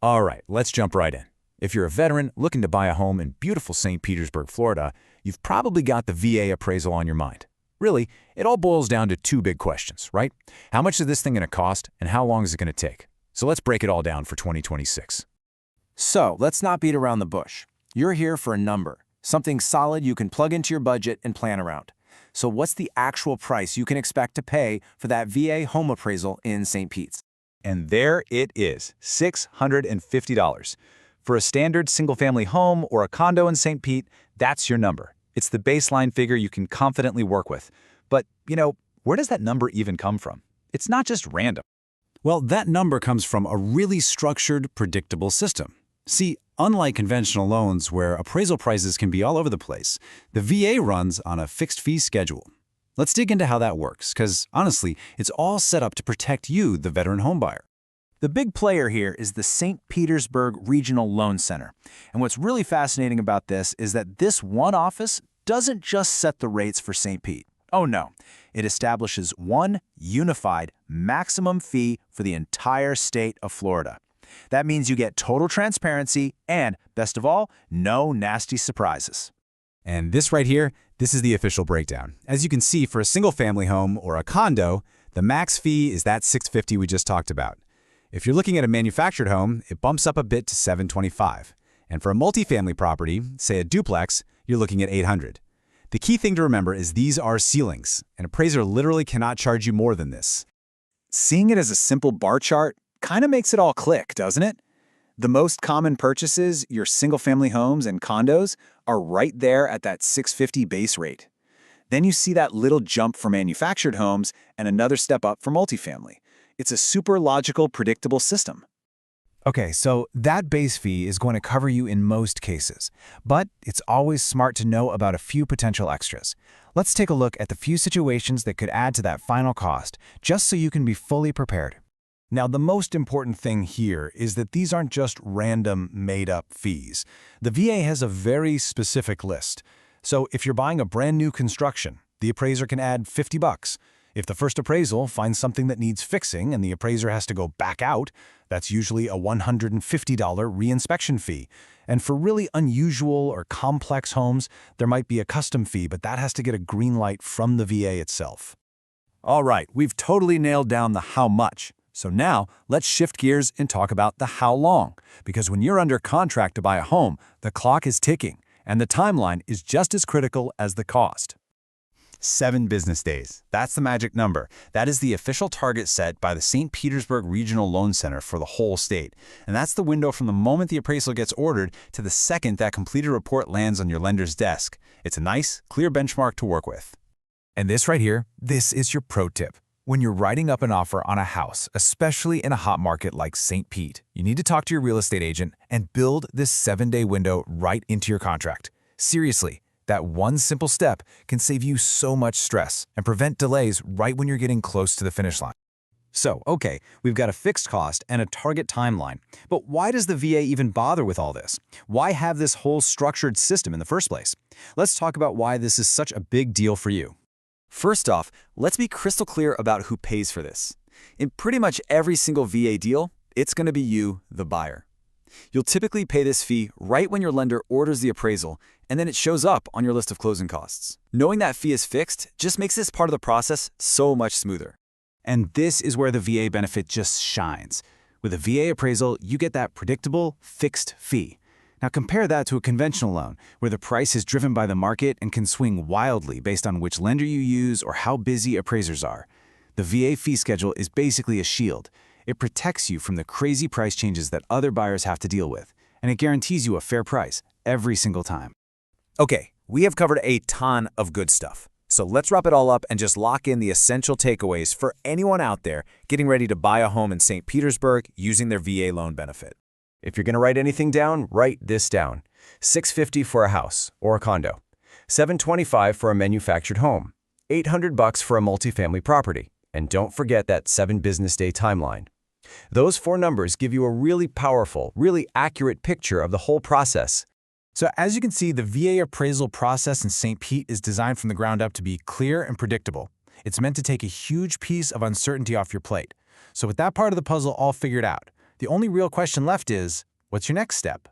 All right, let's jump right in. If you're a veteran looking to buy a home in beautiful St. Petersburg, Florida, you've probably got the VA appraisal on your mind. Really, it all boils down to two big questions, right? How much is this thing going to cost, and how long is it going to take? So let's break it all down for 2026. So, let's not beat around the bush. You're here for a number, something solid you can plug into your budget and plan around. So what's the actual price you can expect to pay for that VA home appraisal in St. Pete's? And there it is, $650. For a standard single-family home or a condo in St. Pete, that's your number. It's the baseline figure you can confidently work with. But, where does that number even come from? It's not just random. Well, that number comes from a really structured, predictable system. See, unlike conventional loans where appraisal prices can be all over the place, the VA runs on a fixed fee schedule. Let's dig into how that works, because honestly, it's all set up to protect you, the veteran homebuyer. The big player here is the St. Petersburg Regional Loan Center. And what's really fascinating about this is that this one office doesn't just set the rates for St. Pete. Oh no, it establishes one unified maximum fee for the entire state of Florida. That means you get total transparency and, best of all, no nasty surprises. And this right here, this is the official breakdown. As you can see, for a single-family home or a condo, the max fee is that $650 we just talked about. If you're looking at a manufactured home, it bumps up a bit to $725. And for a multifamily property, say a duplex, you're looking at $800. The key thing to remember is these are ceilings. An appraiser literally cannot charge you more than this. Seeing it as a simple bar chart kind of makes it all click, doesn't it? The most common purchases, your single-family homes and condos, are right there at that $650 base rate. Then you see that little jump for manufactured homes and another step up for multifamily. It's a super logical, predictable system. Okay, so that base fee is going to cover you in most cases, but it's always smart to know about a few potential extras. Let's take a look at the few situations that could add to that final cost, just so you can be fully prepared. Now, the most important thing here is that these aren't just random, made-up fees. The VA has a very specific list. So if you're buying a brand new construction, the appraiser can add $50. If the first appraisal finds something that needs fixing and the appraiser has to go back out, that's usually a $150 reinspection fee. And for really unusual or complex homes, there might be a custom fee, but that has to get a green light from the VA itself. All right, we've totally nailed down the how much. So now, let's shift gears and talk about the how long. Because when you're under contract to buy a home, the clock is ticking, and the timeline is just as critical as the cost. 7 business days. That's the magic number. That is the official target set by the St. Petersburg Regional Loan Center for the whole state. And that's the window from the moment the appraisal gets ordered to the second that completed report lands on your lender's desk. It's a nice, clear benchmark to work with. And this right here, this is your pro tip. When you're writing up an offer on a house, especially in a hot market like St. Pete, you need to talk to your real estate agent and build this 7-day window right into your contract. Seriously, that one simple step can save you so much stress and prevent delays right when you're getting close to the finish line. So, okay, we've got a fixed cost and a target timeline. But why does the VA even bother with all this? Why have this whole structured system in the first place? Let's talk about why this is such a big deal for you. First off, let's be crystal clear about who pays for this. In pretty much every single VA deal, it's going to be you, the buyer. You'll typically pay this fee right when your lender orders the appraisal, and then it shows up on your list of closing costs. Knowing that fee is fixed just makes this part of the process so much smoother. And this is where the VA benefit just shines. With a VA appraisal, you get that predictable, fixed fee. Now compare that to a conventional loan, where the price is driven by the market and can swing wildly based on which lender you use or how busy appraisers are. The VA fee schedule is basically a shield. It protects you from the crazy price changes that other buyers have to deal with, and it guarantees you a fair price every single time. Okay, we have covered a ton of good stuff. So let's wrap it all up and just lock in the essential takeaways for anyone out there getting ready to buy a home in St. Petersburg using their VA loan benefit. If you're going to write anything down, write this down. $650 for a house or a condo, $725 for a manufactured home, $800 for a multifamily property, and don't forget that 7 business day timeline. Those 4 numbers give you a really powerful, really accurate picture of the whole process. So as you can see, the VA appraisal process in St. Pete is designed from the ground up to be clear and predictable. It's meant to take a huge piece of uncertainty off your plate. So with that part of the puzzle all figured out, The only real question left is, what's your next step?